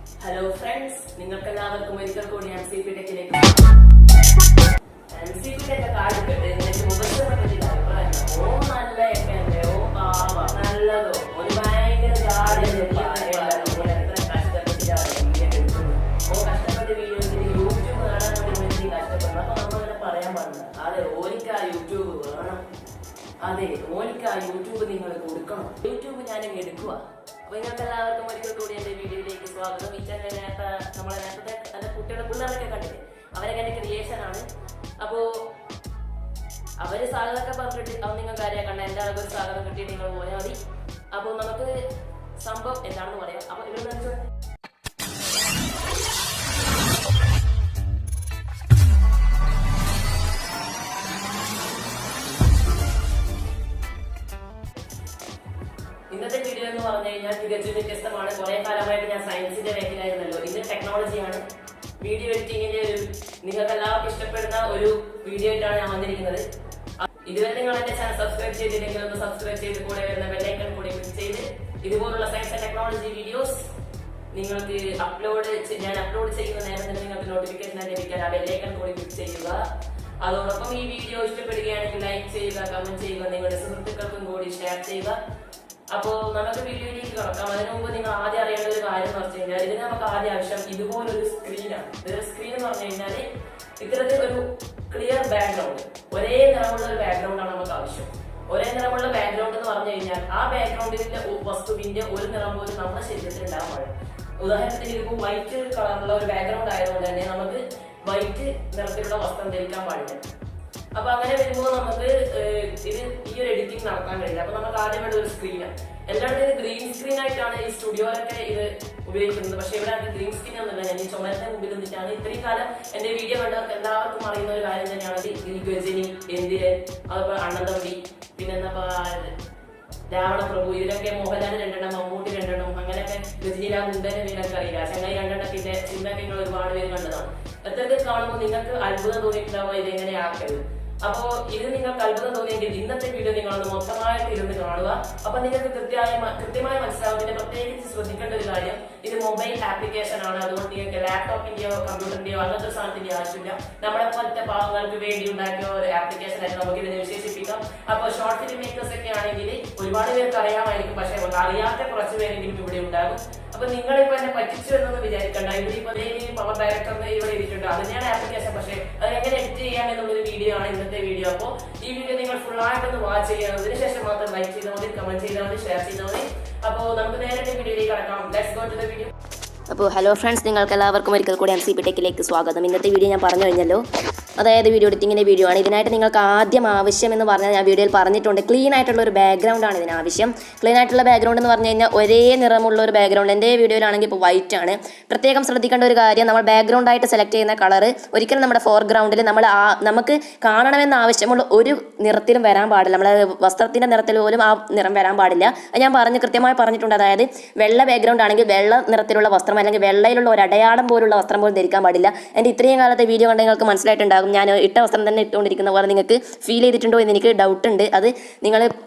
Hello friends, നിങ്ങൾക്ക് എല്ലാവർക്കും ഒരിക്കൽ കൂടി MCP ടെക്കിലേക്ക് കാണിക്കട്ടെ. നിനക്ക് മുഖത്തിനെ പറ്റി അഭിപ്രായം ഓ നല്ല എക്കല്ലേ, ഓ പാവ നല്ലതോ ഒരു ഭയങ്കര കഷ്ടപ്പെട്ട് വീഡിയോ യൂട്യൂബ് കാണാൻ വേണ്ടി കഷ്ടപ്പെടുന്നു. അപ്പൊ നമ്മളിങ്ങനെ പറയാൻ പാടില്ല. അതെ, ഓനിക്ക് ആ യൂട്യൂബ് വേണം. അതെ, ഓനിക്ക് ആ യൂട്യൂബ് നിങ്ങൾ കൊടുക്കണം. യൂട്യൂബ് ഞാനങ്ങ് എടുക്കുക. അപ്പൊ നിങ്ങൾക്ക് എല്ലാവർക്കും ഒരിക്കൽ കൂടി എന്റെ വീഡിയോയിലേക്ക് സ്വാഗതം. ഈ ചാനൽ നമ്മളെ നേരത്തെ എന്റെ കുട്ടികളുടെ പിള്ളേരൊക്കെ കണ്ടില്ലേ, അവരൊക്കെ എന്റെ ക്രിയേഷൻ ആണ്. അപ്പോ അവര് സ്വാഗതമൊക്കെ പറഞ്ഞിട്ട് അവൻ നിങ്ങൾ കാര്യം കണ്ട എന്റെ ആൾക്കൊരു സ്വാഗതം കിട്ടിയിട്ട് നിങ്ങൾ പോയാൽ മതി. അപ്പൊ നമുക്ക് സംഭവം എന്താണെന്ന് പറയാം. അപ്പൊ ഇവിടെ ഇന്നത്തെ വീഡിയോ എന്ന് പറഞ്ഞു കഴിഞ്ഞാൽ തികച്ചും വ്യത്യസ്തമാണ്. കുറെ കാലമായിട്ട് ഞാൻ സയൻസിന്റെ മേഖലയായിരുന്നല്ലോ, ഇന്ന് ടെക്നോളജിയാണ്. വീഡിയോ എഡിറ്റിങ്ങിന്റെ നിങ്ങൾക്ക് എല്ലാവർക്കും ഇഷ്ടപ്പെടുന്ന ഒരു വീഡിയോ ആയിട്ടാണ് ഞാൻ വന്നിരിക്കുന്നത്. ഇതുവരെ നിങ്ങൾ എന്റെ ചാനൽ സബ്സ്ക്രൈബ് ചെയ്തില്ലെങ്കിൽ ഒന്ന് സബ്സ്ക്രൈബ് ചെയ്ത് കൂടെ വരുന്ന ബെല്ലൈക്കൺ കൂടി ക്ലിക്ക് ചെയ്ത് ഇതുപോലുള്ള സയൻസ് ആൻഡ് ടെക്നോളജി വീഡിയോസ് നിങ്ങൾക്ക് ഞാൻ അപ്ലോഡ് ചെയ്യുന്ന നേരം തന്നെ നിങ്ങൾക്ക് നോട്ടിഫിക്കേഷൻ ലഭിക്കാൻ ആ ബെല്ലൈക്കൺ കൂടി ക്ലിക്ക് ചെയ്യുക. അതോടൊപ്പം ഈ വീഡിയോ ഇഷ്ടപ്പെടുകയാണെങ്കിൽ ലൈക്ക് ചെയ്യുക, കമന്റ് ചെയ്യുക, നിങ്ങളുടെ സുഹൃത്തുക്കൾക്കും കൂടി ഷെയർ ചെയ്യുക. അപ്പോ നമുക്ക് വീഡിയോയിലേക്ക് കിടക്കാം. അതിനു മുമ്പ് നിങ്ങൾ ആദ്യം അറിയേണ്ട ഒരു കാര്യം എന്ന് പറഞ്ഞു കഴിഞ്ഞാൽ, ഇതിന് നമുക്ക് ആദ്യം ആവശ്യം ഇതുപോലൊരു സ്ക്രീനാണ്. ഇതൊരു സ്ക്രീൻ എന്ന് പറഞ്ഞു കഴിഞ്ഞാൽ ഇത്തരത്തിൽ ഒരു ക്ലിയർ ബാക്ക്ഗ്രൗണ്ട്, ഒരേ നിറമുള്ള ഒരു ബാക്ക്ഗ്രൗണ്ട് ആണ് നമുക്ക് ആവശ്യം. ഒരേ നിറമുള്ള ബാക്ക്ഗ്രൗണ്ട് എന്ന് പറഞ്ഞു കഴിഞ്ഞാൽ ആ ബാക്ക്ഗ്രൗണ്ടിന്റെ വസ്തുവിന്റെ ഒരു നിറം പോലും നമ്മുടെ ശരീരത്തിൽ ഉണ്ടാകാൻ പാടില്ല. ഉദാഹരണത്തിന് ഇതിപ്പോൾ വൈറ്റ് കളറുള്ള ഒരു ബാക്ക്ഗ്രൗണ്ട് ആയതുകൊണ്ട് തന്നെ നമുക്ക് വൈറ്റ് നിറത്തിലുള്ള വസ്ത്രം ധരിക്കാൻ പാടില്ല. അപ്പൊ അങ്ങനെ വരുമ്പോൾ നമുക്ക് ഇത് ഈ ഒരു എഡിറ്റിംഗ് നടത്താൻ കഴിയില്ല. അപ്പൊ നമുക്ക് ആദ്യമായിട്ട് ഒരു സ്ക്രീനാണ്. എല്ലായിടത്തും ഇത് ഗ്രീൻ സ്ക്രീൻ ആയിട്ടാണ് ഈ സ്റ്റുഡിയോയിലൊക്കെ ഇത് ഉപയോഗിക്കുന്നത്. പക്ഷെ ഇവിടെ ഗ്രീൻ സ്ക്രീൻ ഒന്നുമില്ല. ഞാൻ ഈ ചുമരത്തെ മുമ്പിൽ നിന്നിട്ടാണ്. ഇത്രയും കാലം എന്റെ വീഡിയോ കണ്ടവർക്ക് എല്ലാവർക്കും അറിയുന്ന ഒരു കാര്യം തന്നെയാണ് ഈ ഗജനി, എന്തിരൻ, അതുപോലെ അണ്ണന്തമ്പി, പിന്നെന്താ രാവണപ്രഭു, ഇതിലൊക്കെ മോഹൻലാൽ 2 മമ്മൂട്ടി 2 അങ്ങനെയൊക്കെ ഗജനിയിലെ മുണ്ടനെ പേരൊക്കെ അറിയില്ല. ചങ്ങായി 2 സിനിമയൊക്കെ നിങ്ങൾ ഒരുപാട് പേര് കണ്ടതാണ്. എത്രയൊക്കെ കാണുമ്പോൾ നിങ്ങൾക്ക് അത്ഭുതം തോന്നിയിട്ടുണ്ടാവുക ഇതെങ്ങനെ ആക്കരുത്. അപ്പോ ഇത് നിങ്ങൾക്ക് അത്ഭുതം തോന്നിയെങ്കിൽ ഇന്നത്തെ വീഡിയോ നിങ്ങളൊന്ന് മൊത്തമായിട്ട് ഇരുന്ന് കാണുക. അപ്പൊ നിങ്ങൾക്ക് കൃത്യമായി മനസ്സിലാവും. പിന്നെ പ്രത്യേകിച്ച് ശ്രദ്ധിക്കേണ്ട ഒരു കാര്യം, ഇത് മൊബൈൽ ആപ്ലിക്കേഷൻ ആണ്. അതുകൊണ്ട് നിങ്ങൾക്ക് ലാപ്ടോപ്പിന്റെയോ കമ്പ്യൂട്ടറിന്റെയോ അങ്ങനത്തെ സാധനത്തിന്റെ ആവശ്യമില്ല. നമ്മളെ പോലത്തെ പാവങ്ങൾക്ക് വേണ്ടി ഉണ്ടാക്കിയ ഒരു ആപ്ലിക്കേഷൻ ആയിട്ട് നമുക്ക് ഇതിനെ വിശേഷിപ്പിക്കാം. അപ്പൊ ഷോർട്ട് ഫിലിം മേക്കേഴ്സ് ഒക്കെ ആണെങ്കിൽ ഒരുപാട് പേർക്ക് അറിയാമായിരിക്കും, പക്ഷെ അറിയാത്ത കുറച്ച് പേരെങ്കിലും ഇവിടെ ഉണ്ടാകും. അപ്പൊ നിങ്ങളിപ്പോ എന്നെ പറ്റിച്ചു എന്നൊന്നും വിചാരിക്കണ്ട. ഇവിടെ ഇപ്പൊ പവർ ഡയറക്ടർ ഇവിടെ ഇരിക്കുന്നുണ്ട്, അത് തന്നെയാണ് ആപ്ലിക്കേഷൻ. പക്ഷെ അത് എങ്ങനെ എഡിറ്റ് ചെയ്യാം എന്നുള്ളൊരു വീഡിയോ ആണ് ഇന്നത്തെ വീഡിയോ. അപ്പോൾ ഈ വീഡിയോ നിങ്ങൾ ഫുൾ ആയിട്ടൊന്ന് വാച്ച് ചെയ്യണം. അതിനുശേഷം മാത്രം ലൈക്ക് ചെയ്താൽ മതി, കമന്റ് ചെയ്താൽ മതി, ഷെയർ ചെയ്താൽ മതി. അപ്പോൾ നമുക്ക് നേരത്തെ വീഡിയോയിലേക്ക് കടക്കാം. Let's go to the video. അപ്പോൾ ഹലോ ഫ്രണ്ട്സ്, നിങ്ങൾക്ക് എല്ലാവർക്കും ഒരിക്കൽ കൂടി MCP ടെക്കിലേക്ക് സ്വാഗതം. ഇന്നത്തെ വീഡിയോ ഞാൻ പറഞ്ഞു കഴിഞ്ഞല്ലോ, അതായത് വീഡിയോ എഡിറ്റിങ്ങിൻ്റെ വീഡിയോ ആണ്. ഇതിനായിട്ട് നിങ്ങൾക്ക് ആദ്യം ആവശ്യം എന്ന് പറഞ്ഞാൽ ഞാൻ വീഡിയോയിൽ പറഞ്ഞിട്ടുണ്ട്, ക്ലീൻ ആയിട്ടുള്ള ഒരു ബാക്ക്ഗ്രൗണ്ടാണ് ഇതിന് ആവശ്യം. ക്ലീൻ ആയിട്ടുള്ള ബാക്ക്ഗ്രൗണ്ട് എന്ന് പറഞ്ഞു കഴിഞ്ഞാൽ ഒരേ നിറമുള്ള ഒരു ബാക്ക്ഗ്രൗണ്ട്. എൻ്റെ വീഡിയോയിലാണെങ്കിൽ ഇപ്പോൾ വൈറ്റ് ആണ്. പ്രത്യേകം ശ്രദ്ധിക്കേണ്ട ഒരു കാര്യം, നമ്മൾ ബാക്ക്ഗ്രൗണ്ടായിട്ട് സെലക്ട് ചെയ്യുന്ന കളർ ഒരിക്കലും നമ്മുടെ ഫോർഗ്രൗണ്ടിൽ നമുക്ക് കാണണമെന്ന് ആവശ്യമുള്ള ഒരു നിറത്തിലും വരാൻ പാടില്ല. നമ്മുടെ വസ്ത്രത്തിൻ്റെ നിറത്തിൽ പോലും ആ നിറം വരാൻ പാടില്ല. അത് ഞാൻ കൃത്യമായി പറഞ്ഞിട്ടുണ്ട്. അതായത് വെള്ള ബാക്ക്ഗ്രൗണ്ട് ആണെങ്കിൽ വെള്ള നിറത്തിലുള്ള വസ്ത്രം, അല്ലെങ്കിൽ വെള്ളയിലുള്ള ഒരു അടയാളം പോലുള്ള വസ്ത്രം പോലും ധരിക്കാൻ പാടില്ല. എൻ്റെ ഇത്രയും കാലത്തെ വീഡിയോ കണ്ട് നിങ്ങൾക്ക് മനസ്സിലായിട്ടുണ്ടാകും. ഞാൻ ഇട്ട വസ്ത്രം തന്നെ ഇട്ടുകൊണ്ടിരിക്കുന്ന പോലെ നിങ്ങൾക്ക് ഫീൽ ചെയ്തിട്ടുണ്ടോ എന്ന് എനിക്ക് ഡൗട്ട് ഉണ്ട്. അത് നിങ്ങൾ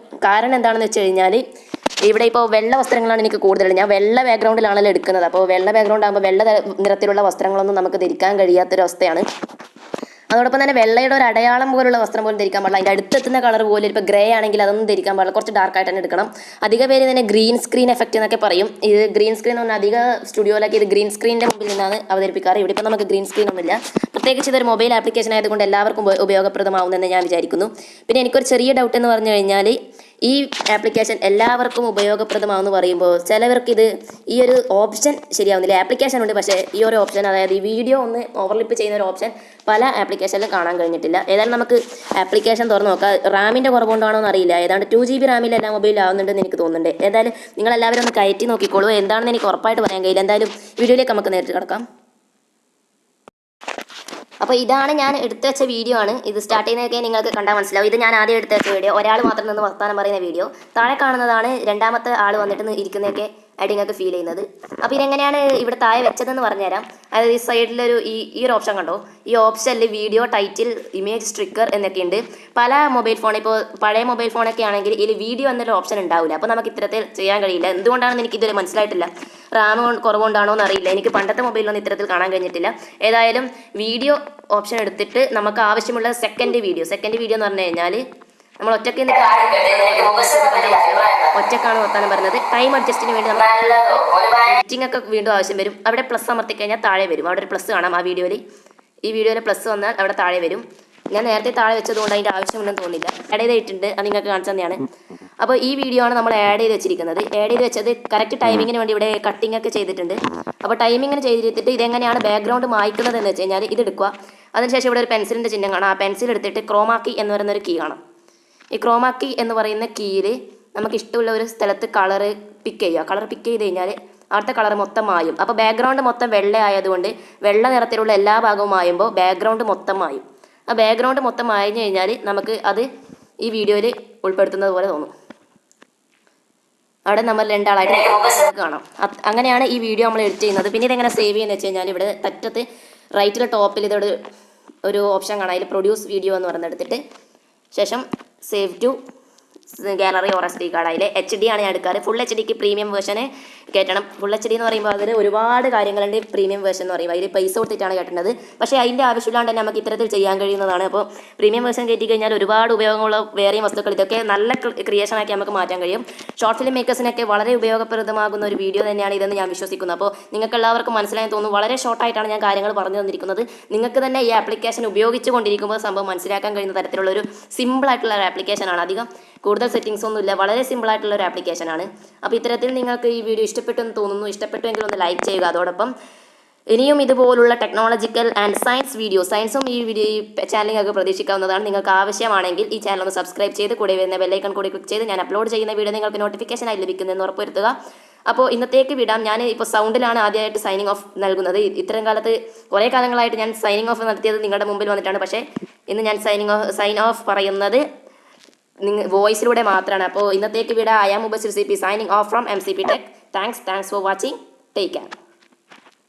കാരണം എന്താണെന്ന് വെച്ച് കഴിഞ്ഞാൽ, ഇവിടെ ഇപ്പോൾ വെള്ള വസ്ത്രങ്ങളാണ് എനിക്ക് കൂടുതൽ. ഞാൻ വെള്ള ബാക്ക്ഗ്രൗണ്ടിലാണല്ലോ എടുക്കുന്നത്. അപ്പോൾ വെള്ള ബാക്ക്ഗ്രൗണ്ട് ആകുമ്പോൾ വെള്ള നിറത്തിലുള്ള വസ്ത്രങ്ങളൊന്നും നമുക്ക് ധരിക്കാൻ കഴിയാത്തൊരവസ്ഥയാണ്. അതോടൊപ്പം തന്നെ വെള്ളയുടെ ഒരു അടയാളം പോലുള്ള വസ്ത്രം പോലും ധരിക്കാൻ പാടില്ല. അതിൻ്റെ അടുത്തെത്തുന്ന കളർ പോലും ഇപ്പോൾ ഗ്രേ ആണെങ്കിൽ അതൊന്നും ധരിക്കാൻ പാടില്ല. കുറച്ച് ഡാർക്കായിട്ട് തന്നെ എടുക്കണം. അധിക പേര് ഇതിനെ ഗ്രീൻ സ്ക്രീൻ എഫക്റ്റ് എന്നൊക്കെ പറയും. ഇത് ഗ്രീൻ സ്ക്രീൻ എന്ന് പറഞ്ഞാൽ അധിക സ്റ്റുഡിയോയിലൊക്കെ ഇത് ഗ്രീൻ സ്ക്രീനിൻ്റെ മുമ്പിൽ നിന്നാണ് അവതരിപ്പിക്കാറ്. ഇവിടെ ഇപ്പോൾ നമുക്ക് ഗ്രീൻ സ്ക്രീൻ ഒന്നുമില്ല. പ്രത്യേകിച്ച് ഇതൊരു മൊബൈൽ ആപ്ലിക്കേഷൻ ആയതുകൊണ്ട് എല്ലാവർക്കും ഉപയോഗപ്രദമാവുമെന്ന് ഞാൻ വിചാരിക്കുന്നു. പിന്നെ എനിക്കൊരു ചെറിയ ഡൗട്ട് എന്ന് പറഞ്ഞു കഴിഞ്ഞാൽ, ഈ ആപ്ലിക്കേഷൻ എല്ലാവർക്കും ഉപയോഗപ്രദമാണെന്ന് പറയുമ്പോൾ ചിലവർക്ക് ഈ ഒരു ഓപ്ഷൻ ശരിയാവുന്നില്ല. ആപ്ലിക്കേഷൻ ഉണ്ട്, പക്ഷേ ഈ ഒരു ഓപ്ഷൻ, അതായത് ഈ വീഡിയോ ഒന്ന് ഓവർലിപ്പ് ചെയ്യുന്ന ഒരു ഓപ്ഷൻ പല ആപ്ലിക്കേഷനിലും കാണാൻ കഴിഞ്ഞിട്ടില്ല. ഏതായാലും നമുക്ക് ആപ്ലിക്കേഷൻ തുറന്ന് നോക്കാം. റാമിൻ്റെ കുറവുകൊണ്ടാണോ എന്ന് അറിയില്ല. ഏതാണ്ട് 2 GB റാമിൽ എല്ലാ മൊബൈലാവുന്നുണ്ടെന്ന് എനിക്ക് തോന്നുന്നുണ്ട്. ഏതായാലും നിങ്ങളെല്ലാവരും ഒന്ന് കയറ്റി നോക്കിക്കോളൂ. എന്താണെന്ന് എനിക്ക് ഉറപ്പായിട്ട് പറയാൻ കഴിയില്ല. എന്തായാലും വീഡിയോയിലേക്ക് നമുക്ക് നേരിട്ട് കിടക്കാം. അപ്പോൾ ഇതാണ് ഞാൻ എടുത്തു വെച്ച വീഡിയോ ആണ്. ഇത് സ്റ്റാർട്ട് ചെയ്യുന്നതൊക്കെ നിങ്ങൾക്ക് കണ്ടാൽ മനസ്സിലാവും. ഇത് ഞാൻ ആദ്യം എടുത്തു വെച്ച വീഡിയോ, ഒരാൾ മാത്രം നിന്ന് വർത്താനം പറയുന്ന വീഡിയോ. താഴെ കാണുന്നതാണ് രണ്ടാമത്തെ ആൾ വന്നിട്ട് ഇരിക്കുന്നതൊക്കെ ആയിട്ട് നിങ്ങൾക്ക് ഫീൽ ചെയ്യുന്നത്. അപ്പോൾ ഇതെങ്ങനെയാണ് ഇവിടെ താഴെ വെച്ചതെന്ന് പറഞ്ഞുതരാം. അതായത് ഈ സൈഡിലൊരു ഈ ഒരു ഓപ്ഷൻ കണ്ടോ, ഈ ഓപ്ഷനിൽ വീഡിയോ, ടൈറ്റിൽ, ഇമേജ്, സ്ട്രിക്കർ എന്നൊക്കെ ഉണ്ട്. പല മൊബൈൽ ഫോൺ, ഇപ്പോൾ പഴയ മൊബൈൽ ഫോണൊക്കെ ആണെങ്കിൽ ഇതിൽ വീഡിയോ എന്നൊരു ഓപ്ഷൻ ഉണ്ടാവില്ല. അപ്പോൾ നമുക്ക് ഇത്തരത്തിൽ ചെയ്യാൻ കഴിയില്ല. എന്തുകൊണ്ടാണെന്ന് എനിക്ക് ഇതുവരെ മനസ്സിലായിട്ടില്ല. റാം കുറവുകൊണ്ടാണോ എന്നറിയില്ല. എനിക്ക് പണ്ടത്തെ മൊബൈലൊന്നും ഇത്തരത്തിൽ കാണാൻ കഴിഞ്ഞിട്ടില്ല. ഏതായാലും വീഡിയോ ഓപ്ഷൻ എടുത്തിട്ട് നമുക്ക് ആവശ്യമുള്ള സെക്കൻഡ് വീഡിയോ എന്ന് പറഞ്ഞു കഴിഞ്ഞാൽ നമ്മൾ ഒറ്റക്കാണ് വർത്താനം പറയുന്നത്. ടൈം അഡ്ജസ്റ്റിന് വേണ്ടി നമ്മൾ എഡിറ്റിംഗ് ഒക്കെ വീണ്ടും ആവശ്യം വരും. അവിടെ പ്ലസ് അമർത്തി കഴിഞ്ഞാൽ താഴെ വരും. അവിടെ ഒരു പ്ലസ് കാണാം ഈ വീഡിയോയിൽ പ്ലസ് വന്നാൽ അവിടെ താഴെ വരും. ഞാൻ നേരത്തെ താഴെ വെച്ചതുകൊണ്ട് അതിൻ്റെ ആവശ്യമുണ്ടെന്ന് തോന്നില്ല. ആഡ് ചെയ്തിട്ടുണ്ട്, അത് നിങ്ങൾക്ക് കാണിച്ചു തന്നെയാണ്. അപ്പോൾ ഈ വീഡിയോ ആണ് നമ്മൾ ആഡ് ചെയ്ത് വെച്ചിരിക്കുന്നത്. ആഡ് ചെയ്ത് വെച്ചത് കറക്റ്റ് ടൈമിങ്ങിന് വേണ്ടി ഇവിടെ കട്ടിംഗ് ഒക്കെ ചെയ്തിട്ടുണ്ട്. അപ്പോൾ ടൈമിങ്ങിന് ചെയ്തിട്ട് ഇതെങ്ങനെയാണ് ബാക്ക്ഗ്രൗണ്ട് മായ്ക്കുന്നത് എന്ന് വെച്ച് കഴിഞ്ഞാൽ ഇത് എടുക്കുക. അതിനുശേഷം ഇവിടെ ഒരു പെൻസിലിൻ്റെ ചിഹ്നം കാണാം. ആ പെൻസിൽ എടുത്തിട്ട് ക്രോമാക്കി എന്ന് പറയുന്ന ഒരു കീ കാണാം. ഈ ക്രോമാക്കി എന്ന് പറയുന്ന കീയിൽ നമുക്ക് ഇഷ്ടമുള്ള ഒരു സ്ഥലത്ത് കളർ പിക്ക് ചെയ്യുക. കളർ പിക്ക് ചെയ്ത് കഴിഞ്ഞാൽ അവിടുത്തെ കളർ മൊത്തം മായും. അപ്പോൾ ബാക്ക്ഗ്രൗണ്ട് മൊത്തം വെള്ള ആയതുകൊണ്ട് വെള്ള നിറത്തിലുള്ള എല്ലാ ഭാഗവും മായുമ്പോൾ ബാക്ക്ഗ്രൗണ്ട് മൊത്തം മായും. ആ ബാക്ക്ഗ്രൗണ്ട് മൊത്തം മായഞ്ഞു കഴിഞ്ഞാൽ നമുക്ക് അത് ഈ വീഡിയോയിൽ ഉൾപ്പെടുത്തുന്നത് പോലെ തോന്നും. അവിടെ നമ്മൾ രണ്ടാളായിട്ട് കാണാം. അങ്ങനെയാണ് ഈ വീഡിയോ നമ്മൾ എഡിറ്റ് ചെയ്യുന്നത്. പിന്നെ ഇതെങ്ങനെ സേവ് ചെയ്യുന്നത് വെച്ച് കഴിഞ്ഞാൽ ഇവിടെ അറ്റത്ത് റൈറ്റിലെ ടോപ്പിൽ ഇതോട് ഒരു ഓപ്ഷൻ കാണാം. അതിൽ പ്രൊഡ്യൂസ് വീഡിയോ എന്ന് പറഞ്ഞെടുത്തിട്ട് ശേഷം save to gallery or SD card. അതിൽ HD ആണ് ഞാൻ എടുക്കാറ്. ഫുൾ HDക്ക് പ്രീമിയം വേർഷന് കയറ്റണം. ഫുൾ HD എന്ന് പറയുമ്പോൾ അതിൽ ഒരുപാട് കാര്യങ്ങളുണ്ട്. പ്രീമിയം വേർഷൻ എന്ന് പറയുമ്പോൾ അതിൽ പൈസ കൊടുത്തിട്ടാണ് കയറ്റേണ്ടത്. പക്ഷേ അതിൻ്റെ ആവശ്യമില്ലാണ്ട് തന്നെ നമുക്ക് ഇത്തരത്തിൽ ചെയ്യാൻ കഴിയുന്നതാണ്. അപ്പോൾ പ്രീമിയം വേർഷൻ കയറ്റി കഴിഞ്ഞാൽ ഒരുപാട് ഉപയോഗമുള്ള വേറെയും വസ്തുക്കൾ ഇതൊക്കെ നല്ല ക്രിയേഷനാക്കി നമുക്ക് മാറ്റാൻ കഴിയും. ഷോർട്ട് ഫിലിം മേക്കേഴ്സിനൊക്കെ വളരെ ഉപയോഗപ്രദമാകുന്ന ഒരു വീഡിയോ തന്നെയാണ് ഇതെന്ന് ഞാൻ വിശ്വസിക്കുന്നു. അപ്പോൾ നിങ്ങൾക്ക് എല്ലാവർക്കും മനസ്സിലായെന്ന് തോന്നുന്നു. വളരെ ഷോർട്ടായിട്ടാണ് ഞാൻ കാര്യങ്ങൾ പറഞ്ഞു തന്നിരിക്കുന്നത്. നിങ്ങൾക്ക് തന്നെ ഈ ആപ്ലിക്കേഷൻ ഉപയോഗിച്ച് കൊണ്ടിരിക്കുമ്പോൾ സംഭവം മനസ്സിലാക്കാൻ കഴിയുന്ന തരത്തിലുള്ള ഒരു സിമ്പിളായിട്ടുള്ള ഒരു ആപ്ലിക്കേഷനാണ്. അധികം കൂടുതൽ സെറ്റിംഗ്സ് ഒന്നുമില്ല. വളരെ സിമ്പിളായിട്ടുള്ള ഒരു ആപ്ലിക്കേഷനാണ്. അപ്പോൾ ഇത്തരത്തിൽ നിങ്ങൾക്ക് ഈ വീഡിയോ ഇഷ്ടപ്പെട്ടെന്ന് തോന്നുന്നു. ഇഷ്ടപ്പെട്ടുവെങ്കിൽ ഒന്ന് ലൈക്ക് ചെയ്യുക. അതോടൊപ്പം ഇനിയും ഇതുപോലുള്ള ടെക്നോളജിക്കൽ ആൻഡ് സയൻസ് സയൻസും ഈ ചാനൽ നിങ്ങൾക്ക് പ്രതീക്ഷിക്കാവുന്നതാണ്. നിങ്ങൾക്ക് ആവശ്യമാണെങ്കിൽ ഈ ചാനൽ ഒന്ന് സബ്സ്ക്രൈബ് ചെയ്ത് കൂടെ വരുന്ന ബെല്ലൈക്കൺ കൂടി ക്ലിക്ക് ചെയ്ത് ഞാൻ അപ്ലോഡ് ചെയ്യുന്ന വീഡിയോ നിങ്ങൾക്ക് നോട്ടിഫിക്കേഷനായി ലഭിക്കുന്നതെന്ന് ഉറപ്പുവരുത്തുക. അപ്പോൾ ഇന്നത്തേക്ക് വിടാം. ഞാൻ ഇപ്പോൾ സൗണ്ടിലാണ് ആദ്യമായിട്ട് സൈനിങ് ഓഫ് നൽകുന്നത്. ഇത്തരം കാലത്ത് കുറേ കാലങ്ങളായിട്ട് ഞാൻ സൈനിങ് ഓഫ് നടത്തിയത് നിങ്ങളുടെ മുമ്പിൽ വന്നിട്ടാണ്. പക്ഷേ ഇന്ന് ഞാൻ സൈൻ ഓഫ് പറയുന്നത് വോയിസിലൂടെ മാത്രമാണ്. അപ്പോൾ ഇന്നത്തേക്ക് വിടാം. I am Mubashir CP signing off from MCP Tech. Thanks for watching. Take care.